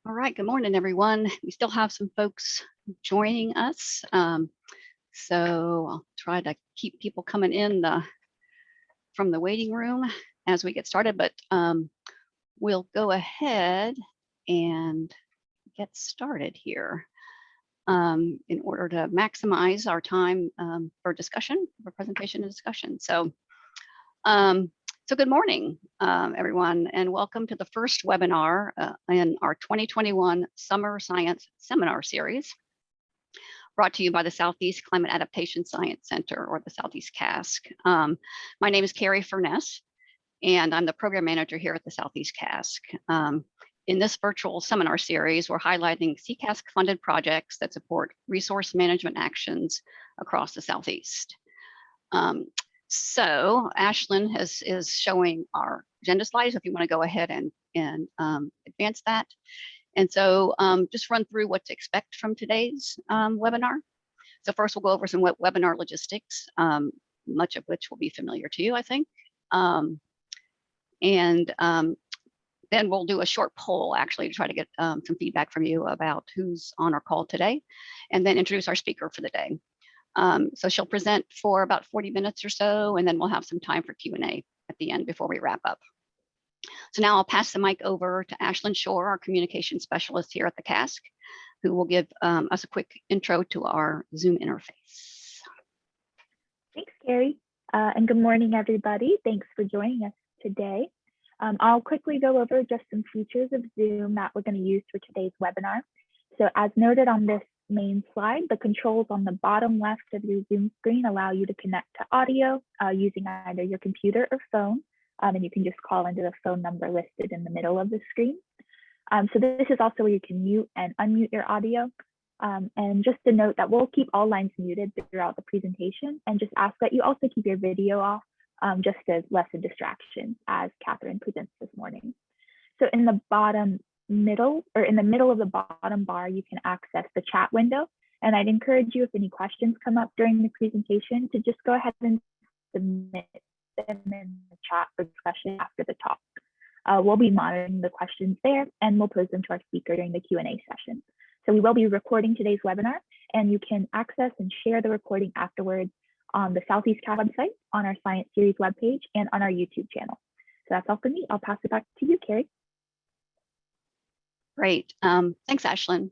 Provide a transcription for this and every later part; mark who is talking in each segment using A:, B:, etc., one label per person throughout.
A: All right, good morning, everyone. We still have some folks joining us. So I'll try to keep people coming in from the waiting room as we get started, but we'll go ahead and get started here in order to maximize our time for discussion, for presentation and discussion. So good morning, everyone, and welcome to the first webinar in our 2021 Summer Science Seminar Series, brought to you by the Southeast Climate Adaptation Science Center, or the SEACAST. My name is Carrie Furness, and I'm the program manager here at the SEACAST. In this virtual seminar series, we're highlighting CCAS-funded projects that support resource management actions across the Southeast. So Ashlyn is showing our agenda slides if you want to go ahead and advance that. And so just run through what to expect from today's webinar. So first we'll go over some webinar logistics, much of which will be familiar to you, I think. Then we'll do a short poll actually to try to get some feedback from you about who's on our call today, and then introduce our speaker for the day. So she'll present for about 40 minutes or so, and then we'll have some time for Q&A at the end before we wrap up. So now I'll pass the mic over to Ashlyn Shore, our communication specialist here at the CASC, who will give us a quick intro to our Zoom interface.
B: Thanks, Carrie, and good morning, everybody. Thanks for joining us today. I'll quickly go over just some features of Zoom that we're going to use for today's webinar. So as noted on this main slide, the controls on the bottom left of your Zoom screen allow you to connect to audio using either your computer or phone, and you can just call into the phone number listed in the middle of the screen. So this is also where you can mute and unmute your audio. And just to note that we'll keep all lines muted throughout the presentation, and just ask that you also keep your video off just to lessen distraction as Katherine presents this morning. So in the middle of the bottom bar, you can access the chat window. And I'd encourage you, if any questions come up during the presentation, to just go ahead and submit them in the chat for discussion after the talk. We'll be monitoring the questions there, and we'll pose them to our speaker during the Q&A session. So we will be recording today's webinar, and you can access and share the recording afterwards on the Southeast CAST website, on our Science Series webpage, and on our YouTube channel. So that's all for me. I'll pass it back to you, Carrie.
A: Great. Thanks, Ashlyn.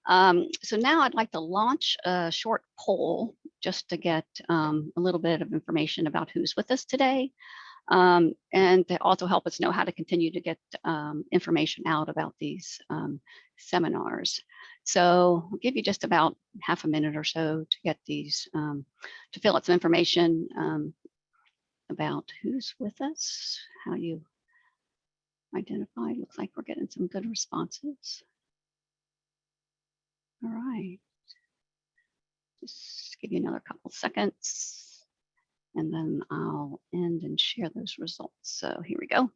A: So now I'd like to launch a short poll just to get a little bit of information about who's with us today, and to also help us know how to continue to get information out about these seminars. So I'll give you just about half a minute or so to get these, to fill out some information about who's with us, how you identify. Looks like we're getting some good responses. All right. Just give you another couple seconds, and then I'll end and share those results. So here we go.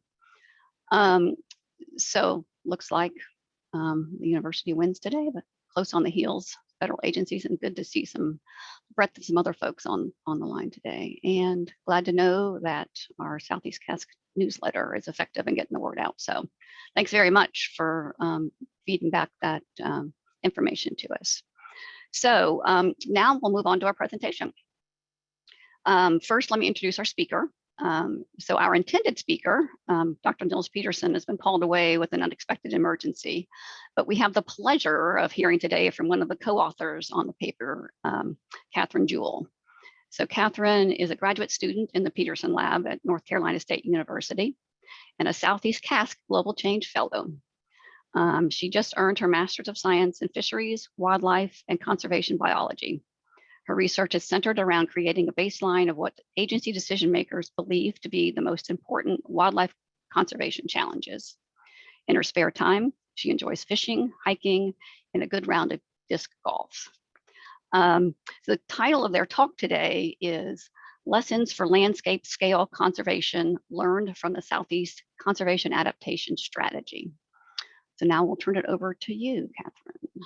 A: So looks like the university wins today, but close on the heels, federal agencies, and good to see some breadth of some other folks on the line today. And glad to know that our Southeast CAST newsletter is effective in getting the word out. So thanks very much for feeding back that information to us. So now we'll move on to our presentation. First, let me introduce our speaker. So our intended speaker, Dr. Nils Peterson, has been called away with an unexpected emergency, but we have the pleasure of hearing today from one of the co-authors on the paper, Katherine Jewell. So Katherine is a graduate student in the Peterson Lab at North Carolina State University and a Southeast CAST Global Change Fellow. She just earned her Master's of Science in Fisheries, Wildlife, and Conservation Biology. Her research is centered around creating a baseline of what agency decision makers believe to be the most important wildlife conservation challenges. In her spare time, she enjoys fishing, hiking, and a good round of disc golf. So the title of their talk today is Lessons for Landscape Scale Conservation Learned from the Southeast Conservation Adaptation Strategy. So now we'll turn it over to you, Katherine.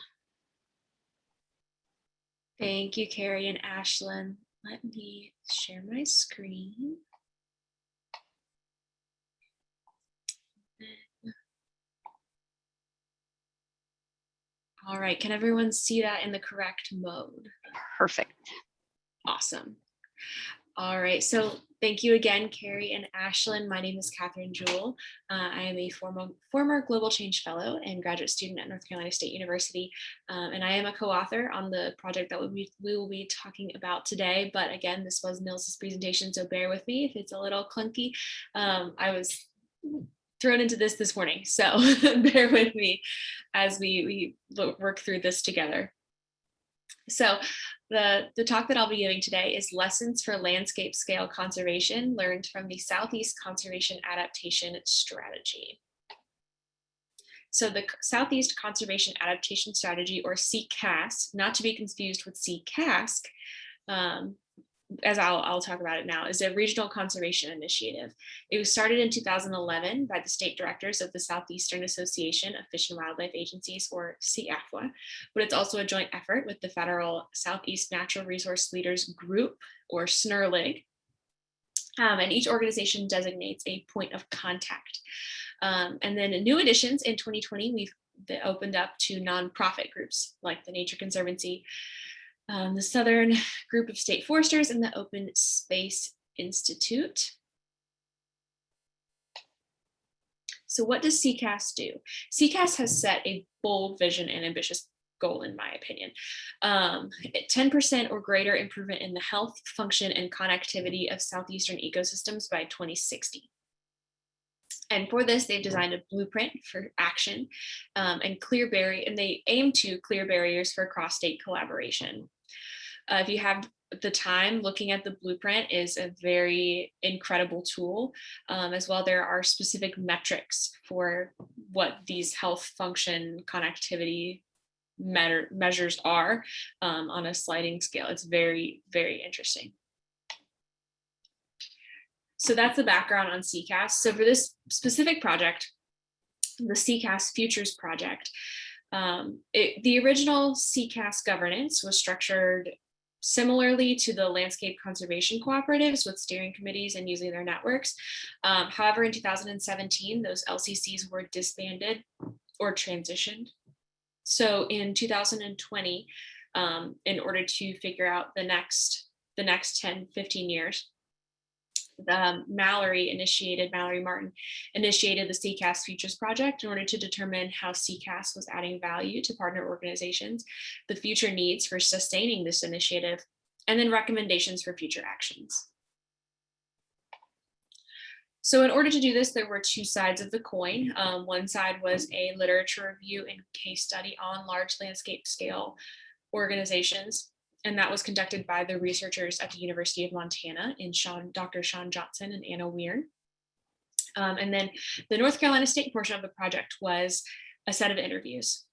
C: Thank you, Carrie and Ashlyn. Let me share my screen. All right, can everyone see that in the correct mode?
A: Perfect.
C: Awesome. All right, so thank you again, Carrie and Ashlyn. My name is Katherine Jewell. I am a former Global Change Fellow and graduate student at North Carolina State University. And I am a co-author on the project that we will be talking about today. But again, this was Nils' presentation, so bear with me if it's a little clunky. I was thrown into this morning, so bear with me as we work through this together. So the talk that I'll be giving today is Lessons for Landscape Scale Conservation Learned from the Southeast Conservation Adaptation Strategy. So the Southeast Conservation Adaptation Strategy, or SEACAS, not to be confused with SEACAST, as I'll talk about it now, is a regional conservation initiative. It was started in 2011 by the state directors of the Southeastern Association of Fish and Wildlife Agencies, or CAFWA, but it's also a joint effort with the Federal Southeast Natural Resource Leaders Group, or SNRLIG, and each organization designates a point of contact. And then new additions in 2020, we've opened up to nonprofit groups like the Nature Conservancy, the Southern Group of State Foresters, and the Open Space Institute. So what does SECAS do? SECAS has set a bold vision and ambitious goal, in my opinion. 10% or greater improvement in the health, function, and connectivity of Southeastern ecosystems by 2060. And for this, they've designed a blueprint for action and they aim to clear barriers for cross-state collaboration. If you have the time, looking at the blueprint is a very incredible tool. As well, there are specific metrics for what these health, function, connectivity measures are on a sliding scale. It's very, very interesting. So that's the background on SECAS. So for this specific project, the SECAS Futures Project, the original SECAS governance was structured similarly to the landscape conservation cooperatives with steering committees and using their networks. However, in 2017, those LCCs were disbanded or transitioned. So in 2020, in order to figure out the next 10, 15 years, Mallory Martin initiated the SECAS Futures Project in order to determine how SECAS was adding value to partner organizations, the future needs for sustaining this initiative, and then recommendations for future actions. So in order to do this, there were two sides of the coin. One side was a literature review and case study on large landscape scale organizations. And that was conducted by the researchers at the University of Montana in Dr. Sean Johnson and Anna Weirn. And then the North Carolina State portion of the project was a set of interviews.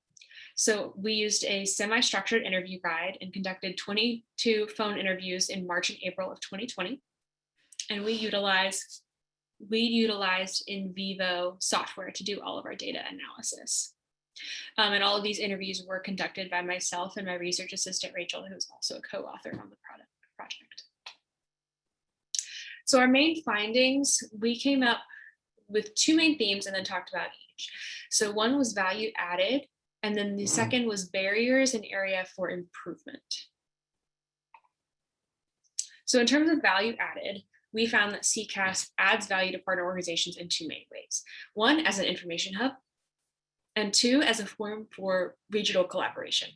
C: So we used a semi-structured interview guide and conducted 22 phone interviews in March and April of 2020. And we utilized in vivo software to do all of our data analysis. And all of these interviews were conducted by myself and my research assistant, Rachel, who is also a co-author on the project. So our main findings, we came up with two main themes and then talked about each. So one was value added, and then the second was barriers and area for improvement. So in terms of value added, we found that SECAS adds value to partner organizations in two main ways. One, as an information hub, and two, as a forum for regional collaboration.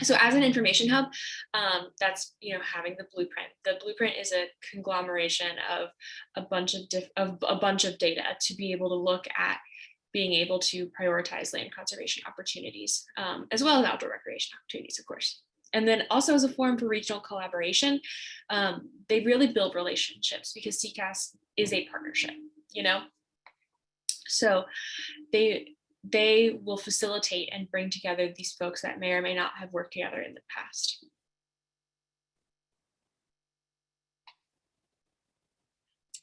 C: So as an information hub, that's having the blueprint. The blueprint is a conglomeration of a bunch of data to be able to look at being able to prioritize land conservation opportunities, as well as outdoor recreation opportunities, of course. And then also as a forum for regional collaboration, they really build relationships because SECAS is a partnership, So they will facilitate and bring together these folks that may or may not have worked together in the past.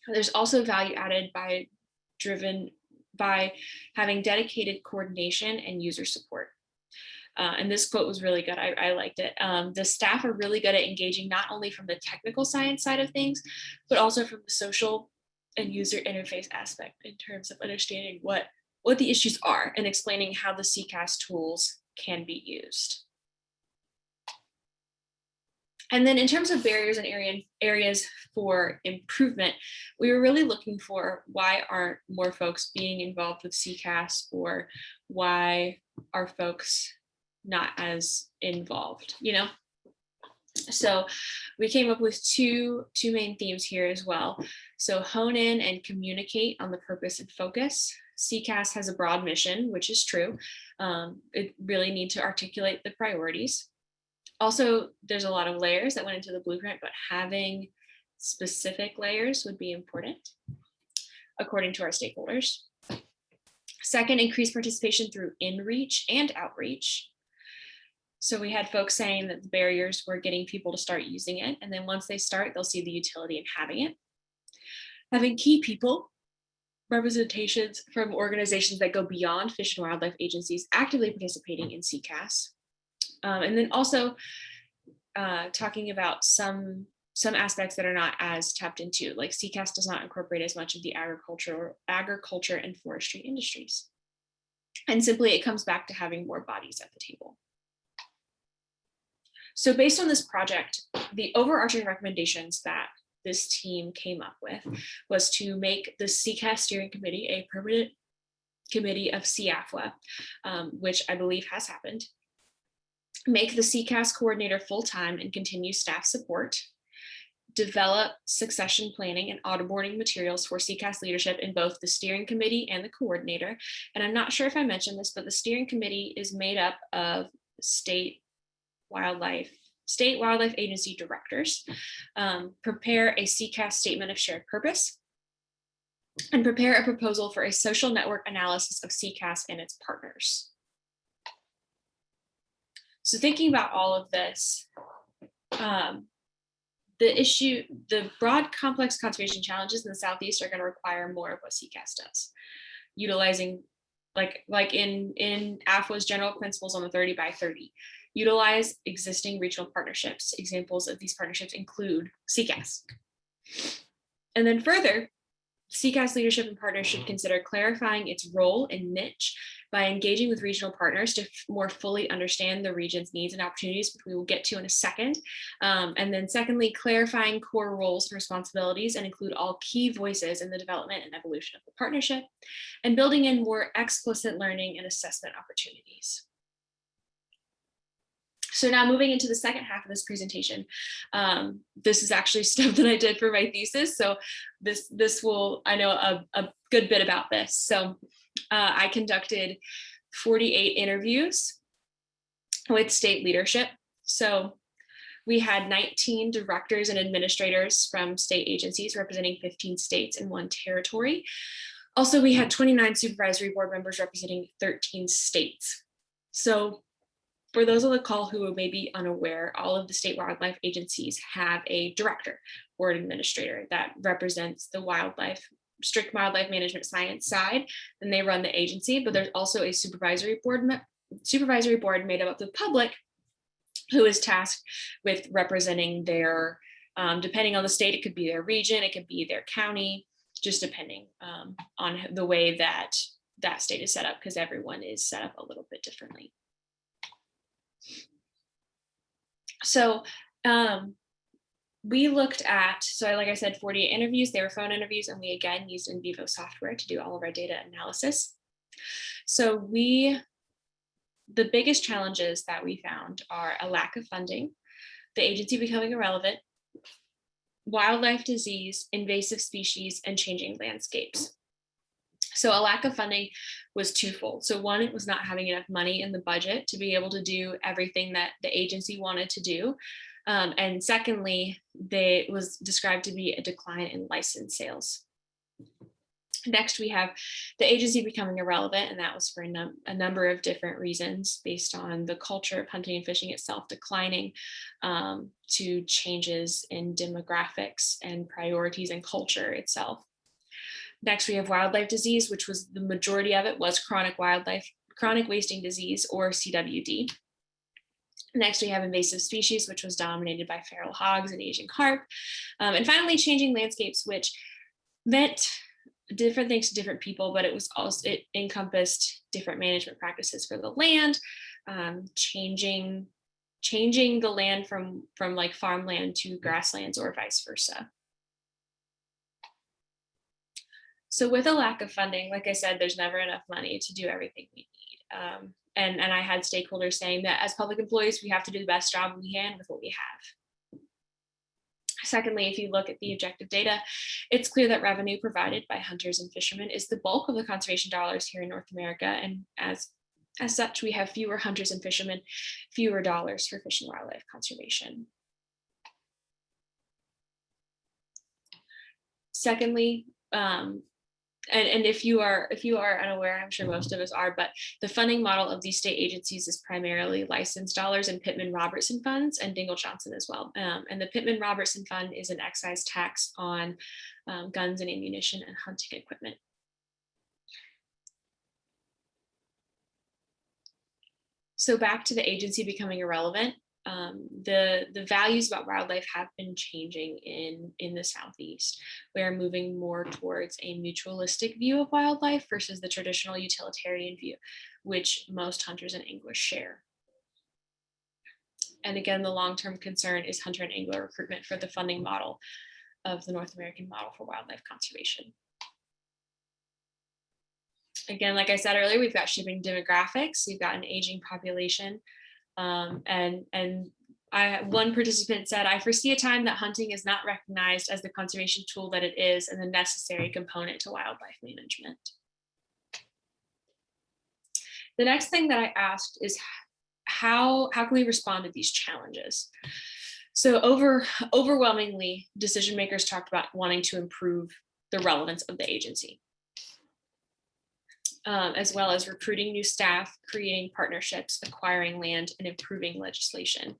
C: There's also value added driven by having dedicated coordination and user support. And this quote was really good. I liked it. The staff are really good at engaging not only from the technical science side of things, but also from the social and user interface aspect in terms of understanding what the issues are and explaining how the SECAS tools can be used. And then in terms of barriers and areas for improvement, we were really looking for why aren't more folks being involved with CCAS, or why are folks not as involved, you know? So we came up with two main themes here as well. So hone in and communicate on the purpose and focus. CCAS has a broad mission, which is true. It really need to articulate the priorities. Also, there's a lot of layers that went into the blueprint, but having specific layers would be important, according to our stakeholders. Second, increase participation through in-reach and outreach. So we had folks saying that the barriers were getting people to start using it. And then once they start, they'll see the utility in having it. Having key people, representations from organizations that go beyond fish and wildlife agencies actively participating in CCAS. And then also talking about some aspects that are not as tapped into, like CCAS does not incorporate as much of the agriculture and forestry industries. And simply it comes back to having more bodies at the table. So based on this project, the overarching recommendations that this team came up with was to make the SECAS Steering Committee a permanent committee of CAFWA, which I believe has happened. Make the CCAS coordinator full-time and continue staff support. Develop succession planning and onboarding materials for CCAS leadership in both the steering committee and the coordinator. And I'm not sure if I mentioned this, but the steering committee is made up of state wildlife agency directors. Prepare a CCAS statement of shared purpose, and prepare a proposal for a social network analysis of CCAS and its partners. So thinking about all of this, the broad complex conservation challenges in the Southeast are going to require more of what CCAS does, utilizing like in AFWA's general principles on the 30 by 30. Utilize existing regional partnerships. Examples of these partnerships include CCAS. And then further, CCAS leadership and partners should consider clarifying its role and niche by engaging with regional partners to more fully understand the region's needs and opportunities, which we will get to in a second. And then secondly, clarifying core roles and responsibilities and include all key voices in the development and evolution of the partnership, and building in more explicit learning and assessment opportunities. So now moving into the second half of this presentation, this is actually stuff that I did for my thesis. So this will, I know a good bit about this. So I conducted 48 interviews with state leadership. So we had 19 directors and administrators from state agencies representing 15 states and 1 territory. Also, we had 29 supervisory board members representing 13 states. So for those on the call who may be unaware, all of the state wildlife agencies have a director or an administrator that represents the strict wildlife management science side, and they run the agency. But there's also a supervisory board made up of the public who is tasked with representing their, depending on the state, it could be their region, it could be their county, just depending on the way that that state is set up, because everyone is set up a little bit differently. So we looked at, like I said, 48 interviews. They were phone interviews, and we again used in vivo software to do all of our data analysis. So the biggest challenges that we found are a lack of funding, the agency becoming irrelevant, wildlife disease, invasive species, and changing landscapes. So a lack of funding was twofold. So one, it was not having enough money in the budget to be able to do everything that the agency wanted to do. And secondly, it was described to be a decline in license sales. Next, we have the agency becoming irrelevant, and that was for a number of different reasons based on the culture of hunting and fishing itself declining, to changes in demographics and priorities and culture itself. Next, we have wildlife disease, which was the majority of it was chronic wasting disease, or CWD. Next, we have invasive species, which was dominated by feral hogs and Asian carp. And finally, changing landscapes, which meant different things to different people, but it encompassed different management practices for the land, changing the land from like farmland to grasslands or vice versa. So with a lack of funding, like I said, there's never enough money to do everything we need. And I had stakeholders saying that as public employees, we have to do the best job we can with what we have. Secondly, if you look at the objective data, it's clear that revenue provided by hunters and fishermen is the bulk of the conservation dollars here in North America. And as such, we have fewer hunters and fishermen, fewer dollars for fish and wildlife conservation. Secondly, and if you are unaware, I'm sure most of us are, but the funding model of these state agencies is primarily licensed dollars and Pittman-Robertson funds and Dingell-Johnson as well. And the Pittman-Robertson fund is an excise tax on guns and ammunition and hunting equipment. So back to the agency becoming irrelevant. The values about wildlife have been changing in the Southeast. We are moving more towards a mutualistic view of wildlife versus the traditional utilitarian view, which most hunters and anglers share. And again, the long-term concern is hunter and angler recruitment for the funding model of the North American model for wildlife conservation. Again, like I said earlier, we've got shifting demographics, we've got an aging population. One participant said, I foresee a time that hunting is not recognized as the conservation tool that it is and the necessary component to wildlife management. The next thing that I asked is how can we respond to these challenges? So overwhelmingly, decision makers talked about wanting to improve the relevance of the agency. As well as recruiting new staff, creating partnerships, acquiring land, and improving legislation.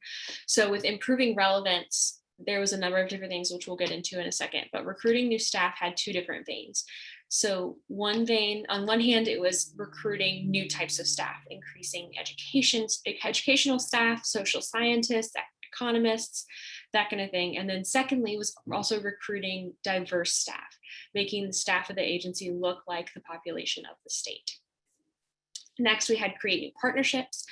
C: So with improving relevance, there was a number of different things which we'll get into in a second, but recruiting new staff had two different veins. So one vein, on one hand, it was recruiting new types of staff, increasing educational staff, social scientists, economists, that kind of thing. And then secondly was also recruiting diverse staff, making the staff of the agency look like the population of the state. Next, we had create new partnerships,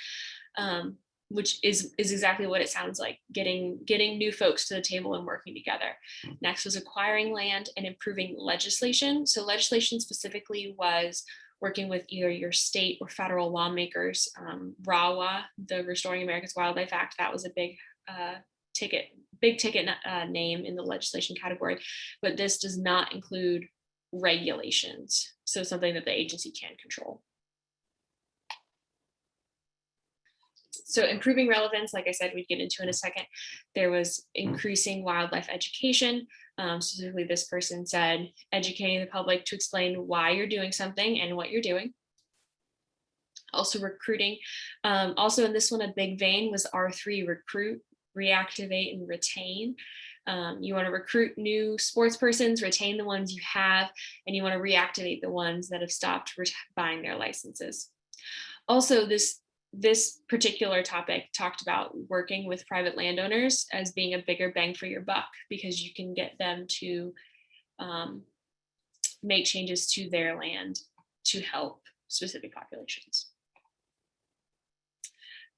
C: which is exactly what it sounds like, getting new folks to the table and working together. Next was acquiring land and improving legislation. So legislation specifically was working with either your state or federal lawmakers. RAWA, the Restoring America's Wildlife Act, that was a big ticket name in the legislation category, but this does not include regulations. So something that the agency can control. So improving relevance, like I said, we'd get into in a second. There was increasing wildlife education. Specifically, this person said, educating the public to explain why you're doing something and what you're doing. Also recruiting. Also in this one, a big vein was R3, recruit, reactivate, and retain. You want to recruit new sports persons, retain the ones you have, and you want to reactivate the ones that have stopped buying their licenses. Also, this particular topic talked about working with private landowners as being a bigger bang for your buck, because you can get them to make changes to their land to help specific populations.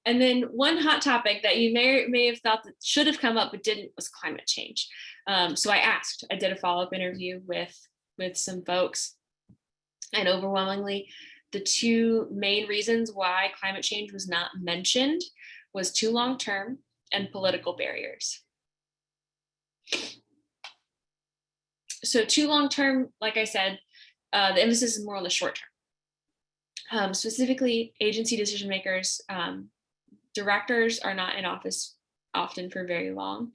C: And then one hot topic that you may have thought that should have come up but didn't was climate change. So I did a follow-up interview with some folks, and overwhelmingly, the two main reasons why climate change was not mentioned was too long-term and political barriers. So too long-term, like I said, the emphasis is more on the short term. Specifically, agency decision makers, directors are not in office often for very long.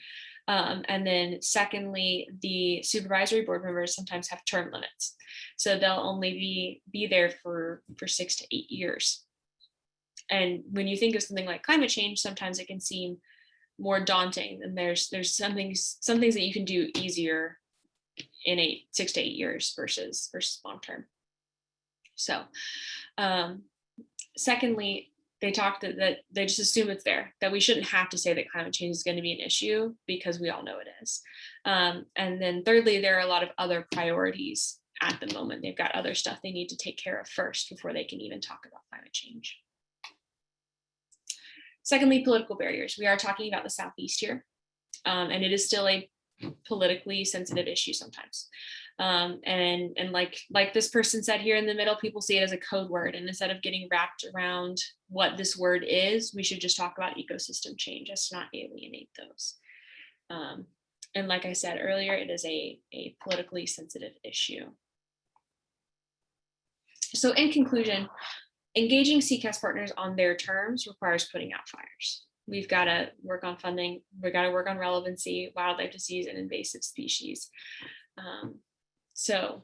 C: And then secondly, the supervisory board members sometimes have term limits. So they'll only be there for 6 to 8 years. And when you think of something like climate change, sometimes it can seem more daunting, and there's some things that you can do easier in 6 to 8 years versus long term. So secondly, they talked that they just assume it's there, that we shouldn't have to say that climate change is going to be an issue because we all know it is. And then thirdly, there are a lot of other priorities at the moment. They've got other stuff they need to take care of first before they can even talk about climate change. Secondly, political barriers. We are talking about the Southeast here, and it is still a politically sensitive issue sometimes. And like this person said here in the middle, people see it as a code word, and instead of getting wrapped around what this word is, we should just talk about ecosystem change as to not alienate those. And like I said earlier, it is a politically sensitive issue. So in conclusion, engaging CCAS partners on their terms requires putting out fires. We've got to work on funding, we've got to work on relevancy, wildlife disease, and invasive species. So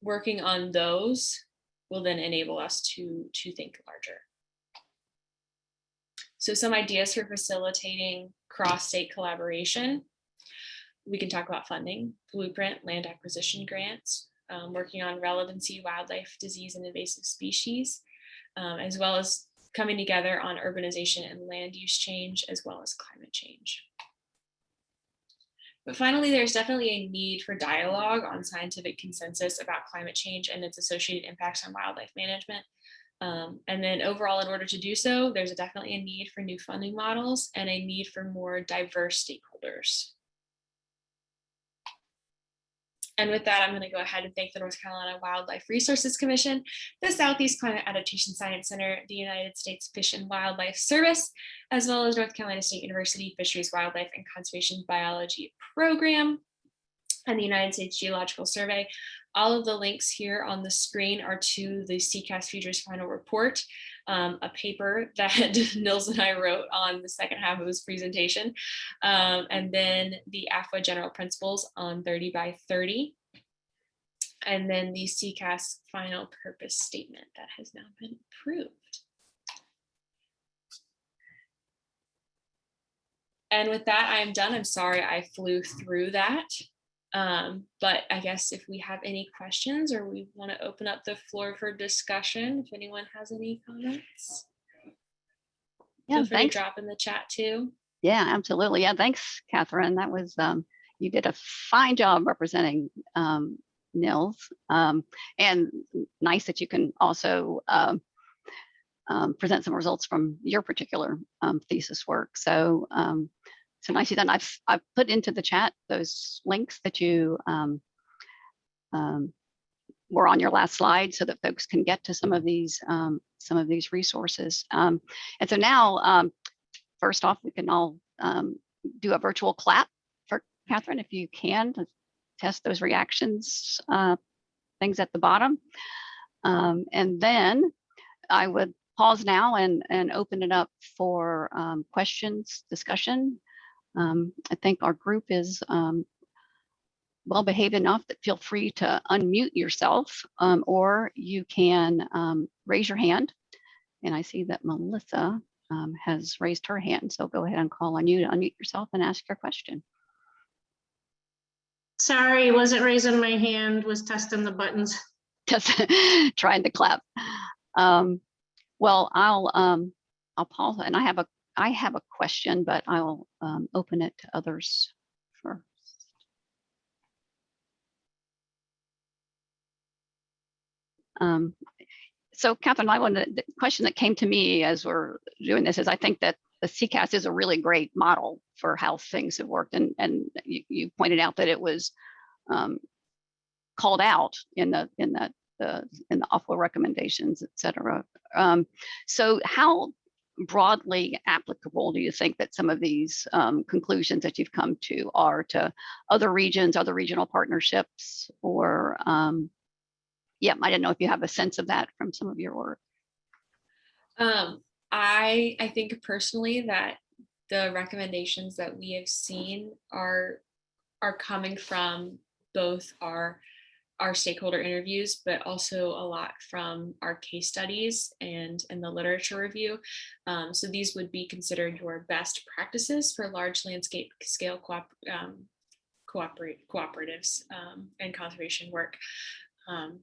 C: working on those will then enable us to think larger. So some ideas for facilitating cross-state collaboration. We can talk about funding, blueprint, land acquisition grants, working on relevancy, wildlife disease, and invasive species, as well as coming together on urbanization and land use change, as well as climate change. But finally, there's definitely a need for dialogue on scientific consensus about climate change and its associated impacts on wildlife management. And then overall, in order to do so, there's definitely a need for new funding models and a need for more diverse stakeholders. And with that, I'm going to go ahead and thank the North Carolina Wildlife Resources Commission, the Southeast Climate Adaptation Science Center, the United States Fish and Wildlife Service, as well as North Carolina State University Fisheries, Wildlife, and Conservation Biology Program, and the United States Geological Survey. All of the links here on the screen are to the SECAS Futures Final Report, a paper that Nils and I wrote on the second half of his presentation, and then the AFWA General Principles on 30 by 30, and then the SECAS Final Purpose Statement that has now been approved. And with that, I am done. I'm sorry I flew through that. But I guess if we have any questions or we want to open up the floor for discussion, if anyone has any comments, feel free to drop in the chat too.
A: Yeah, absolutely. Yeah, thanks, Katherine. That was, you did a fine job representing Nils, and nice that you can also present some results from your particular thesis work. So so nicely done. I've put into the chat those links that you were on your last slide, so that folks can get to some of these resources. And so now, first off, we can all do a virtual clap for Katherine, if you can, to test those reactions things at the bottom. And then I would pause now and open it up for questions, discussion. I think our group is well behaved enough that feel free to unmute yourself, or you can raise your hand. And I see that Melissa has raised her hand, so go ahead and call on you to unmute yourself and ask your question.
D: Sorry, wasn't raising my hand, was testing the buttons.
A: Just trying to clap. Well, I'll pause, and I have a question, but I'll open it to others first. So Katherine, the question that came to me as we're doing this is, I think that the CCAS is a really great model for how things have worked, and you pointed out that it was called out in the AFWA recommendations, et cetera. So how broadly applicable do you think that some of these conclusions that you've come to are to other regions, other regional partnerships, or yeah, I don't know if you have a sense of that from some of your work.
C: I think personally that the recommendations that we have seen are coming from both our stakeholder interviews, but also a lot from our case studies and the literature review. So these would be considered your best practices for large landscape scale cooperatives and conservation work.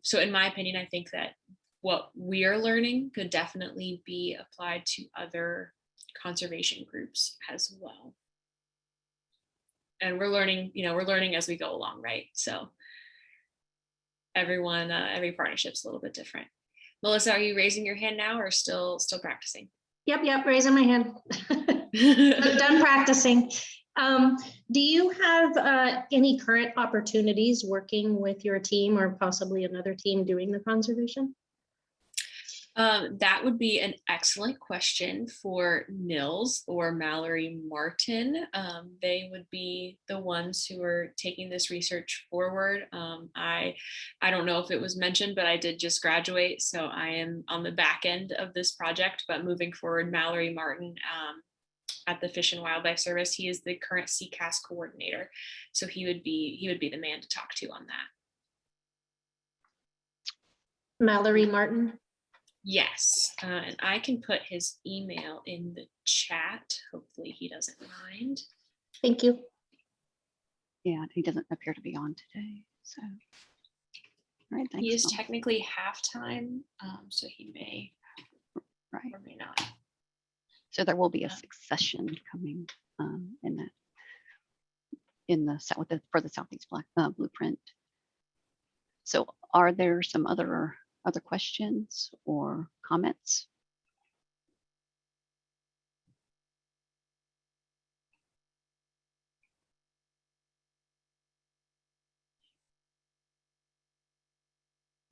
C: So in my opinion, I think that what we are learning could definitely be applied to other conservation groups as well. And we're learning, we're learning as we go along, right? So everyone, every partnership's a little bit different. Melissa, are you raising your hand now or still practicing?
D: Yep, raising my hand. Done practicing. Do you have any current opportunities working with your team or possibly another team doing the conservation?
C: That would be an excellent question for Nils or Mallory Martin. They would be the ones who are taking this research forward. I don't know if it was mentioned, but I did just graduate, so I am on the back end of this project, but moving forward, Mallory Martin at the Fish and Wildlife Service, he is the current CCAS coordinator. So he would be the man to talk to on that.
D: Mallory Martin.
C: Yes, and I can put his email in the chat. Hopefully he doesn't mind.
D: Thank you.
A: Yeah, he doesn't appear to be on today. So, all right, thanks.
C: He is technically halftime, so he may
A: right
C: or may not.
A: So there will be a succession coming for the Southeast Blueprint. So, are there some other questions or comments?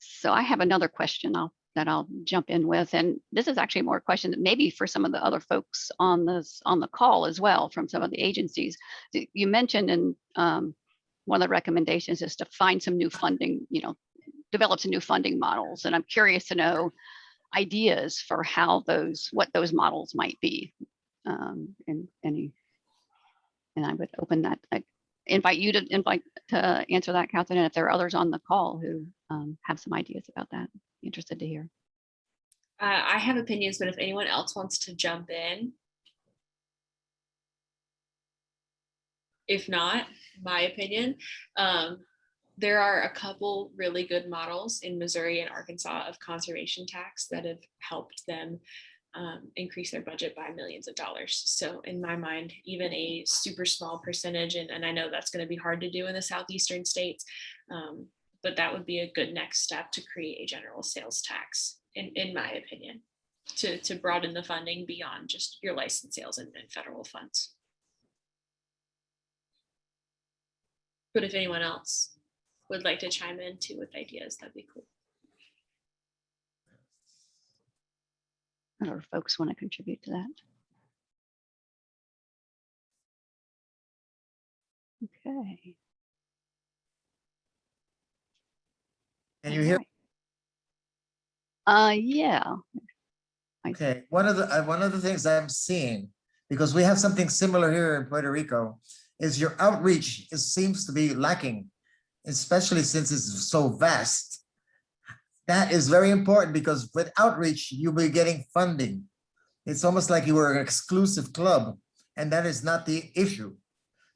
A: So I have another question that I'll jump in with, and this is actually more a question that maybe for some of the other folks on the call as well from some of the agencies. You mentioned in one of the recommendations is to find some new funding, develop some new funding models, and I'm curious to know ideas for what those models might be. And I would open that. I invite you to answer that, Katherine, and if there are others on the call who have some ideas about that, interested to hear.
C: I have opinions, but if anyone else wants to jump in. If not, my opinion, there are a couple really good models in Missouri and Arkansas of conservation tax that have helped them increase their budget by millions of dollars. So in my mind, even a super small percentage, and I know that's going to be hard to do in the Southeastern states, but that would be a good next step to create a general sales tax, in my opinion, to broaden the funding beyond just your license sales and federal funds. But if anyone else would like to chime in too with ideas, that'd be cool.
A: Or folks want to contribute to that. Okay.
E: Can you hear?
A: Yeah.
E: Okay. One of the things I'm seeing, because we have something similar here in Puerto Rico, is your outreach. It seems to be lacking, especially since it's so vast. That is very important because with outreach, you'll be getting funding. It's almost like you were an exclusive club, and that is not the issue.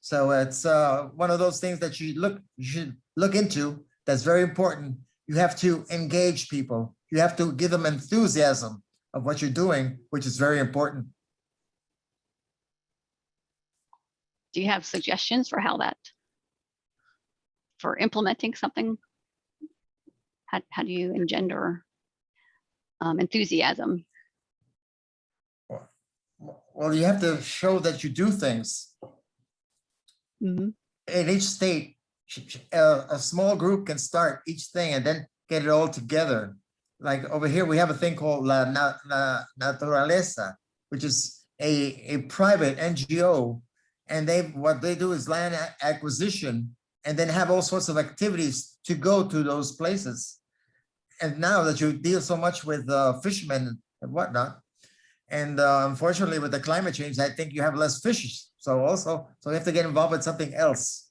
E: So it's one of those things that you should look into. That's very important. You have to engage people. You have to give them enthusiasm of what you're doing, which is very important.
A: Do you have suggestions for for implementing something? How do you engender enthusiasm?
E: Well, you have to show that you do things.
A: Mm-hmm.
E: In each state, a small group can start each thing and then get it all together. Like over here, we have a thing called La Naturaleza, which is a private NGO. And what they do is land acquisition and then have all sorts of activities to go to those places. And now that you deal so much with fishermen and whatnot, and unfortunately with the climate change, I think you have less fish. So you have to get involved with something else.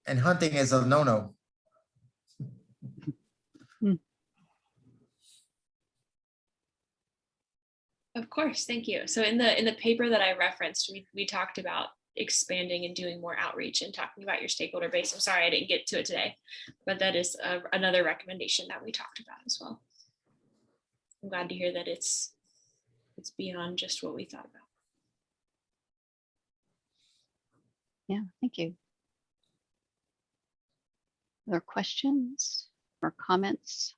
E: And hunting is a no-no.
C: Of course, thank you. So in the paper that I referenced, we talked about expanding and doing more outreach and talking about your stakeholder base. I'm sorry I didn't get to it today, but that is another recommendation that we talked about as well. I'm glad to hear that it's beyond just what we thought about.
A: Yeah, thank you. Other questions? or comments?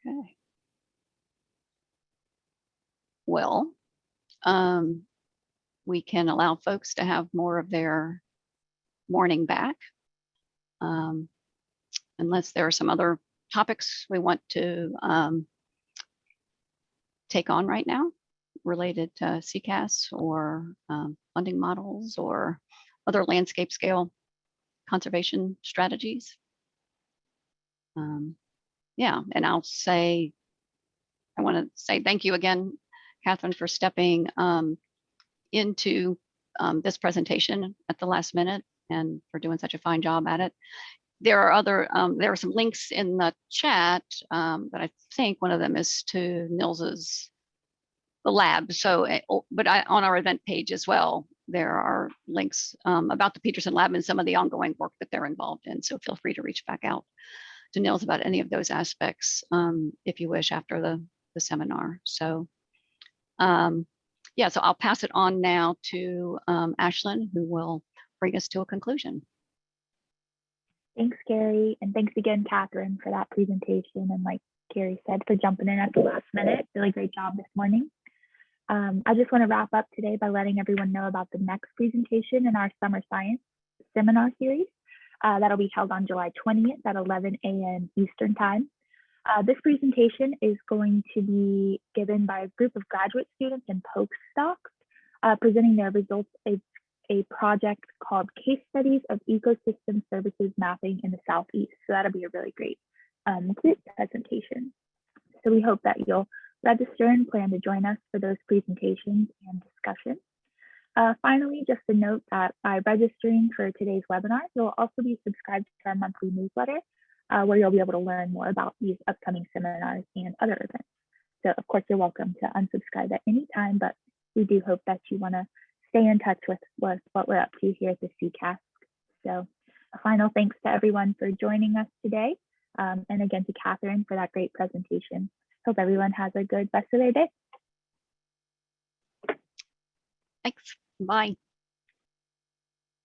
A: Okay. Well, we can allow folks to have more of their morning back. Unless there are some other topics we want to take on right now related to CCAS or funding models or other landscape scale conservation strategies. Yeah, and I want to say thank you again, Katherine, for stepping into this presentation at the last minute and for doing such a fine job at it. There are some links in the chat that I think one of them is to Nils's the lab. So, but on our event page as well, there are links about the Peterson lab and some of the ongoing work that they're involved in. So feel free to reach back out to Nils about any of those aspects if you wish after the seminar. So yeah, so I'll pass it on now to Ashlyn, who will bring us to a conclusion.
B: Thanks, Gary. And thanks again, Katherine, for that presentation. And like Gary said, for jumping in at the last minute. Really great job this morning. I just want to wrap up today by letting everyone know about the next presentation in our summer science seminar series. That'll be held on July 20th at 11 a.m. Eastern time. This presentation is going to be given by a group of graduate students and postdocs presenting their results of a project called Case Studies of Ecosystem Services Mapping in the Southeast. So that'll be a really great group presentation. So we hope that you'll register and plan to join us for those presentations and discussions. Finally, just a note that by registering for today's webinar, you'll also be subscribed to our monthly newsletter where you'll be able to learn more about these upcoming seminars and other events. So of course, you're welcome to unsubscribe at any time, but we do hope that you want to stay in touch with what we're up to here at the SEACAST. So a final thanks to everyone for joining us today. And again to Katherine for that great presentation. Hope everyone has a good rest of their day.
A: Thanks. Bye.